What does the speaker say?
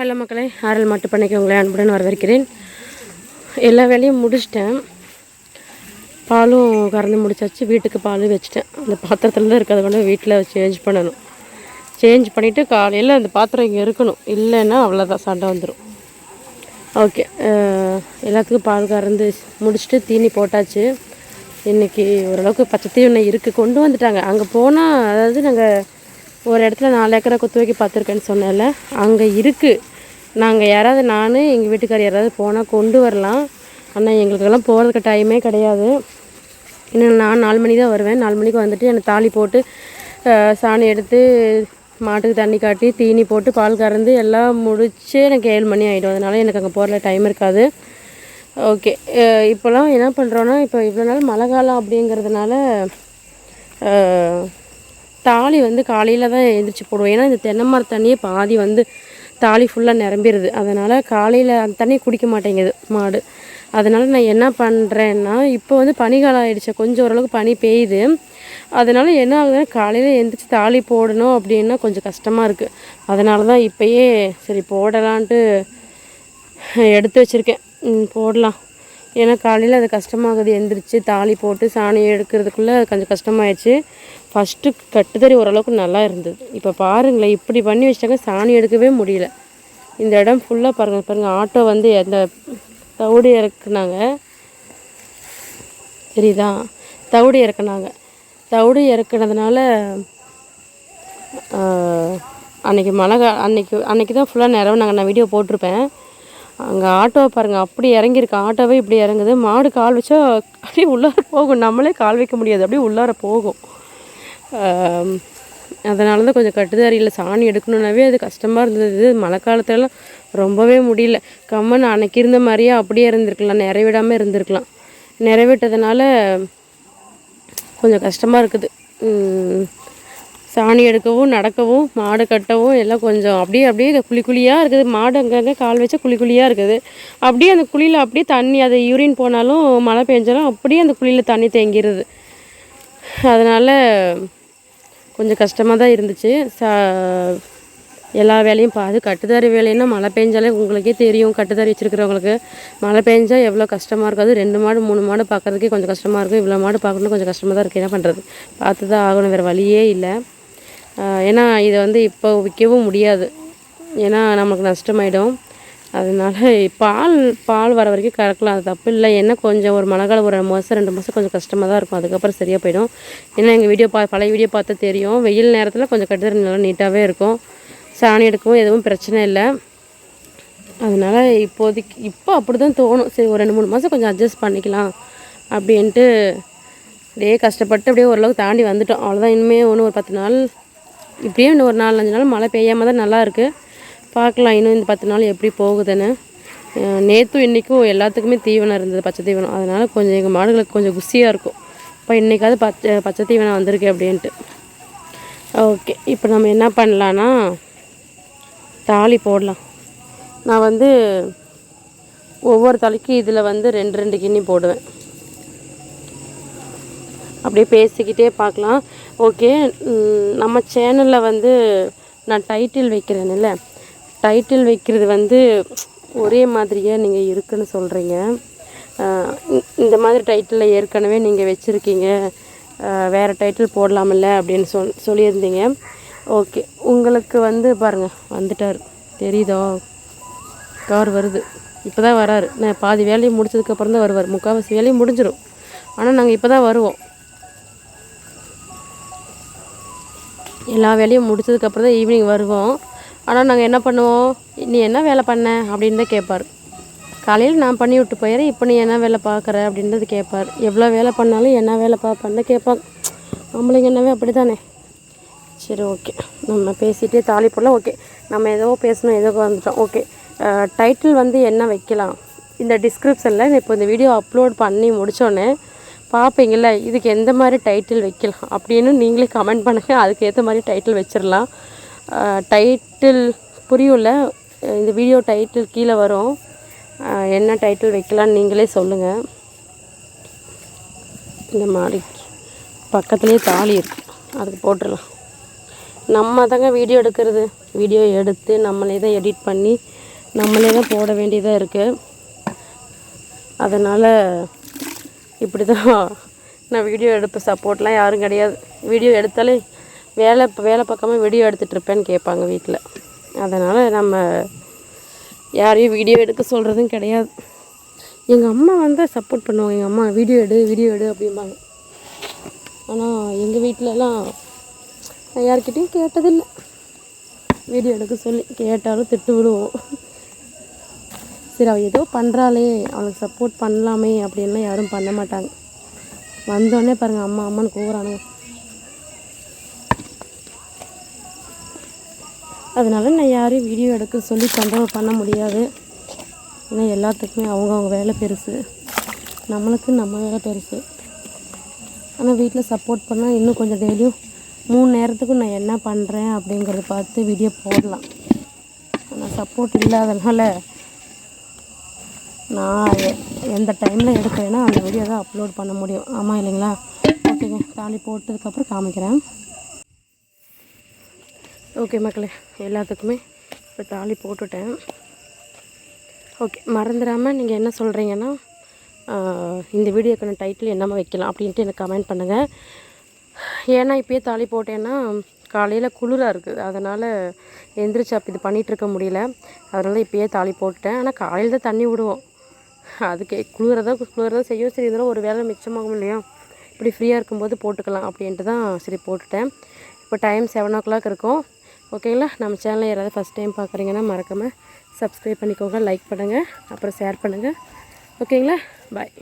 Hello மக்களே, ஆரல் மாட்டு பண்ணைக்கு உங்களை அன்புடன் வரவேற்கிறேன். எல்லா வேலையும் முடிச்சிட்டேன். பாலும் கறந்து முடிச்சாச்சு. வீட்டுக்கு பால் வச்சுட்டேன். அந்த பாத்திரத்தில் தான் இருக்கிறத கொண்டு வீட்டில் சேஞ்ச் பண்ணணும். சேஞ்ச் பண்ணிவிட்டு காலையில் அந்த பாத்திரம் இங்கே இருக்கணும். இல்லைன்னா அவ்வளோதான், சண்டை வந்துடும். ஓகே, எல்லாத்துக்கும் பால் கறந்து முடிச்சுட்டு தீனி போட்டாச்சு. இன்றைக்கி ஓரளவுக்கு பச்சை தீவனை இருக்குது, கொண்டு வந்துட்டாங்க. அங்கே போனால், அதாவது நாங்கள் ஒரு இடத்துல 4 ஏக்கரை குத்து வைக்க பார்த்துருக்கேன்னு சொன்னேன்ல, அங்கே இருக்குது. நாங்கள் யாராவது, நான் எங்கள் வீட்டுக்காரர் யாராவது போனால் கொண்டு வரலாம். ஆனால் எங்களுக்கெல்லாம் போகிறதுக்கு டைமே கிடையாது. இன்னும் நான் 4 மணி தான் வருவேன். 4 மணிக்கு வந்துட்டு எனக்கு தாலி போட்டு சாணி எடுத்து மாட்டுக்கு தண்ணி காட்டி தீனி போட்டு பால் கறந்து எல்லாம் முடிச்சு எனக்கு 7 மணி ஆகிடும். அதனால் எனக்கு அங்கே போகிற டைம் இருக்காது. ஓகே, இப்போலாம் என்ன பண்ணுறோன்னா, இப்போ இவ்வளோ நாள் மழை காலம் அப்படிங்கிறதுனால தாலி வந்து காலையில் தான் எழுந்திரிச்சி போடுவோம். ஏன்னா இந்த தென்னை மர தண்ணியே பாதி வந்து தாலி ஃபுல்லாக நிரம்பிடுது. அதனால் காலையில் அந்த தண்ணியை குடிக்க மாட்டேங்குது மாடு. அதனால் நான் என்ன பண்ணுறேன்னா, இப்போ வந்து பனிக்காலம் ஆகிடுச்சு, கொஞ்சம் ஓரளவுக்கு பனி பெய்யுது. அதனால் என்ன ஆகுதுன்னா, காலையில் எழுந்திரிச்சி தாலி போடணும் அப்படின்னா கொஞ்சம் கஷ்டமாக இருக்குது. அதனால தான் இப்போயே சரி போடலான்ட்டு எடுத்து வச்சுருக்கேன். போடலாம். ஏன்னா காலையில் அது கஷ்டமாகுது, எழுந்திரிச்சு தாலி போட்டு சாணி எடுக்கிறதுக்குள்ளே கொஞ்சம் கஷ்டமாயிடுச்சு. ஃபஸ்ட்டு கட்டுத்தறி ஓரளவுக்கு நல்லா இருந்தது. இப்போ பாருங்களேன், இப்படி பண்ணி வச்சிட்டாங்க, சாணி எடுக்கவே முடியல. இந்த இடம் ஃபுல்லாக பாருங்கள் ஆட்டோ வந்து அந்த தவிடு இறக்குனாங்க, சரிதா, தவிடு தவிடு இறக்குனதுனால அன்றைக்கி அன்றைக்கி தான் ஃபுல்லாக நிறவுனாங்க. நான் வீடியோ போட்டிருப்பேன். அங்கே ஆட்டோவை பாருங்கள், அப்படி இறங்கியிருக்கு. ஆட்டோவே இப்படி இறங்குது. மாடு கால் வச்சா அப்படியே உள்ளார போகும். நம்மளே கால் வைக்க முடியாது, அப்படியே உள்ளார போகும். அதனால தான் கொஞ்சம் கட்டுதாரியில் சாணி எடுக்கணுன்னாவே அது கஷ்டமாக இருந்தது. மழை காலத்துலலாம் ரொம்பவே முடியல. கம்மன் அன்னைக்கு இருந்த மாதிரியே அப்படியே இருந்திருக்கலாம், நிறைவிடாமல் இருந்திருக்கலாம். நிறைவிட்டதுனால கொஞ்சம் கஷ்டமாக இருக்குது. சாணி எடுக்கவும் நடக்கவும் மாடு கட்டவும் எல்லாம் கொஞ்சம் அப்படியே குழியாக இருக்குது. மாடு அங்கங்கே கால் வச்சா குழியாக இருக்குது. அப்படியே அந்த குழியில் அப்படியே தண்ணி, அது யூரின் போனாலும் மழை பெஞ்சாலும் அப்படியே அந்த குழியில் தண்ணி தேங்கிடுது. அதனால் கொஞ்சம் கஷ்டமாக தான் இருந்துச்சு. எல்லா வேலையும் கட்டுத்தறி வேலைன்னா மழை பெஞ்சாலே உங்களுக்கே தெரியும். கட்டுத்தறி வச்சுருக்கிறவங்களுக்கு மழை பெஞ்சால் எவ்வளோ கஷ்டமாக இருக்காது. 2 மாடு 3 மாடு பார்க்குறதுக்கே கொஞ்சம் கஷ்டமாக இருக்கும். இவ்வளோ மாடு பார்க்கணும் கொஞ்சம் கஷ்டமாக தான் இருக்குது. என்ன பண்ணுறது, பார்த்து தான் ஆகணும், வேறு வழியே இல்லை. ஏன்னா இதை வந்து இப்போ விற்கவும் முடியாது, ஏன்னா நமக்கு நஷ்டமாயிடும். அதனால பால் வர வரைக்கும் கறக்கலாம், அது தப்பு இல்லை. ஏன்னா கொஞ்சம் ஒரு மழை காலம் ஒரு 1 மாதம் 2 மாதம் கொஞ்சம் கஷ்டமாக தான் இருக்கும். அதுக்கப்புறம் சரியாக போயிடும். ஏன்னா எங்கள் பழைய வீடியோ பார்த்தா தெரியும், வெயில் நேரத்தில் கொஞ்சம் கட்டுத்தறி நல்லா நீட்டாகவே இருக்கும். சாணி எடுக்கவும் எதுவும் பிரச்சனை இல்லை. அதனால் இப்போ அப்படி தான் தோணும். சரி, ஒரு 2-3 மாதம் கொஞ்சம் அட்ஜஸ்ட் பண்ணிக்கலாம் அப்படின்ட்டு அப்படியே கஷ்டப்பட்டு அப்படியே ஓரளவுக்கு தாண்டி வந்துட்டோம். அவ்வளோதான். இனிமேல் ஒரு 10 நாள், இப்படியே இன்னும் ஒரு 4-5 நாள் மழை பெய்யாமல் தான் நல்லா இருக்குது. பார்க்கலாம் இன்னும் இந்த 10 நாள் எப்படி போகுதுன்னு. நேற்றும் இன்றைக்கும் எல்லாத்துக்குமே தீவனம் இருந்தது, பச்சை தீவனம். அதனால் கொஞ்சம் எங்கள் மாடுகளுக்கு கொஞ்சம் குஷியாக இருக்கும். இப்போ இன்றைக்காவது பச்சை தீவனம் வந்திருக்கு அப்படின்ட்டு. ஓகே, இப்போ நம்ம என்ன பண்ணலான்னா தாலி போடலாம். நான் வந்து ஒவ்வொரு தலைக்கும் இதில் வந்து 2 கிண்ணி போடுவேன். அப்படியே பேசிக்கிட்டே பார்க்கலாம். ஓகே, நம்ம சேனலில் வந்து நான் டைட்டில் வைக்கிறேன்ல, டைட்டில் வைக்கிறது வந்து ஒரே மாதிரியே நீங்கள் இருக்குன்னு சொல்கிறீங்க. இந்த மாதிரி டைட்டிலில் ஏற்கனவே நீங்கள் வச்சுருக்கீங்க, வேறு டைட்டில் போடலாமில்ல அப்படின்னு சொல்லியிருந்தீங்க. ஓகே, உங்களுக்கு வந்து பாருங்கள் வந்துட்டார், தெரியுதோ, கார் வருது. இப்போ தான் வராரு. நான் பாதி வேலையை முடிச்சதுக்கப்புறம் தான் வருவார். முக்கால்வாசி வேலையும் முடிஞ்சிடும், ஆனால் நாங்கள் இப்போ தான் வருவோம். எல்லா வேலையும் முடிச்சதுக்கப்புறம் தான் ஈவினிங் வருவோம். ஆனால் நாங்கள் என்ன பண்ணுவோம், நீ என்ன வேலை பண்ண அப்படின்னு தான் கேட்பார். காலையில் நான் பண்ணி விட்டு போயிடுறேன், இப்போ நீ என்ன வேலை பார்க்குற அப்படின்றது கேட்பார். எவ்வளோ வேலை பண்ணாலும் என்ன வேலை பார்ப்பேன்னு கேட்பாங்க. நம்மளுங்க என்னவே அப்படி தானே. சரி, ஓகே, நம்ம பேசிகிட்டே தாலி போடலாம். ஓகே, நம்ம ஏதோ பேசணும், ஏதோ வந்துட்டோம். ஓகே, டைட்டில் வந்து என்ன வைக்கலாம், இந்த டிஸ்கிரிப்ஷனில் இப்போ இந்த வீடியோ அப்லோட் பண்ணி முடித்தோடனே பார்ப்பீங்கள, இதுக்கு எந்த மாதிரி டைட்டில் வைக்கலாம் அப்படின்னு நீங்களே கமெண்ட் பண்ணுங்கள். அதுக்கு ஏற்ற மாதிரி டைட்டில் வச்சிடலாம். டைட்டில் புரியும்ல, இந்த வீடியோ டைட்டில் கீழே வரும். என்ன டைட்டில் வைக்கலான்னு நீங்களே சொல்லுங்கள். இந்த மாதிரி பக்கத்துலேயே தாலி இருக்குது, அதுக்கு போட்டுடலாம். நம்ம தாங்க வீடியோ எடுக்கிறது. வீடியோ எடுத்து நம்மளே தான் எடிட் பண்ணி நம்மளே தான் போட வேண்டியதாக இருக்குது. அதனால் இப்படி தான் நான் வீடியோ எடுப்பேன். சப்போர்ட்லாம் யாரும் கிடையாது. வீடியோ எடுத்தாலே வேலை பக்கமாக வீடியோ எடுத்துகிட்ருப்பேன்னு கேட்பாங்க வீட்டில். அதனால் நம்ம யாரையும் வீடியோ எடுக்க சொல்கிறதும் கிடையாது. எங்கள் அம்மா வந்தால் சப்போர்ட் பண்ணுவாங்க. எங்கள் அம்மா வீடியோ எடு அப்படிம்பாங்க. ஆனால் எங்கள் வீட்டிலலாம் நான் யார்கிட்டையும் கேட்டதில்லை வீடியோ எடுக்க சொல்லி. கேட்டாலும் திட்டு விடுவோம். சரி அவள் ஏதோ பண்ணுறாளே, அவளுக்கு சப்போர்ட் பண்ணலாமே அப்படின்லாம் யாரும் பண்ண மாட்டாங்க. வந்தோடனே பாருங்கள் அம்மா அம்மான்னு கூவுறானுங்க. அதனால் நான் யாரையும் வீடியோ எடுக்க சொல்லி பண்ண முடியாது. ஏன்னா எல்லாத்துக்குமே அவங்கவுங்க வேலை பெருசு, நம்மளுக்கு நம்ம வேலை பெருசு. ஆனால் வீட்டில் சப்போர்ட் பண்ணால் இன்னும் கொஞ்சம் டெய்லியும் 3 நேரத்துக்கும் நான் என்ன பண்ணுறேன் அப்படிங்கிறத பார்த்து வீடியோ போடலாம். ஆனால் சப்போர்ட் இல்லாதனால நான் எந்த டைமில் எடுக்கிறேன்னா அந்த வீடியோ தான் அப்லோட் பண்ண முடியும். ஆமாம் இல்லைங்களா? ஓகேங்க, தாலி போட்டதுக்கப்புறம் காமிக்கிறேன். ஓகே மக்களே, எல்லாத்துக்குமே இப்போ தாலி போட்டுட்டேன். ஓகே, மறந்துடாமல் நீங்கள் என்ன சொல்கிறீங்கன்னா இந்த வீடியோக்கான டைட்டில் என்னமா வைக்கலாம் அப்படின்ட்டு எனக்கு கமெண்ட் பண்ணுங்கள். ஏன்னா இப்போயே தாலி போட்டேன்னா காலையில் குளிராக இருக்குது. அதனால் எந்திரிச்சு அப்போ இது பண்ணிகிட்ருக்க முடியல. அதனால் இப்போயே தாலி போட்டுட்டேன். ஆனால் காலையில் தான் தண்ணி விடுவோம். அதுக்கு குளிரதான் செய்யும். சரி இதெல்லாம் ஒரு வேலை மிச்சமாகும் இல்லையா, இப்படி ஃப்ரீயாக இருக்கும்போது போட்டுக்கலாம் அப்படின்ட்டு தான் சரி போட்டுட்டேன். இப்போ டைம் 7 o'clock இருக்கும். ஓகேங்களா? நம்ம சேனலில் யாராவது ஃபஸ்ட் டைம் பார்க்குறீங்கன்னா மறக்காமல் சப்ஸ்கிரைப் பண்ணிக்கோங்க, லைக் பண்ணுங்கள், அப்புறம் ஷேர் பண்ணுங்கள். ஓகேங்களா? பாய்.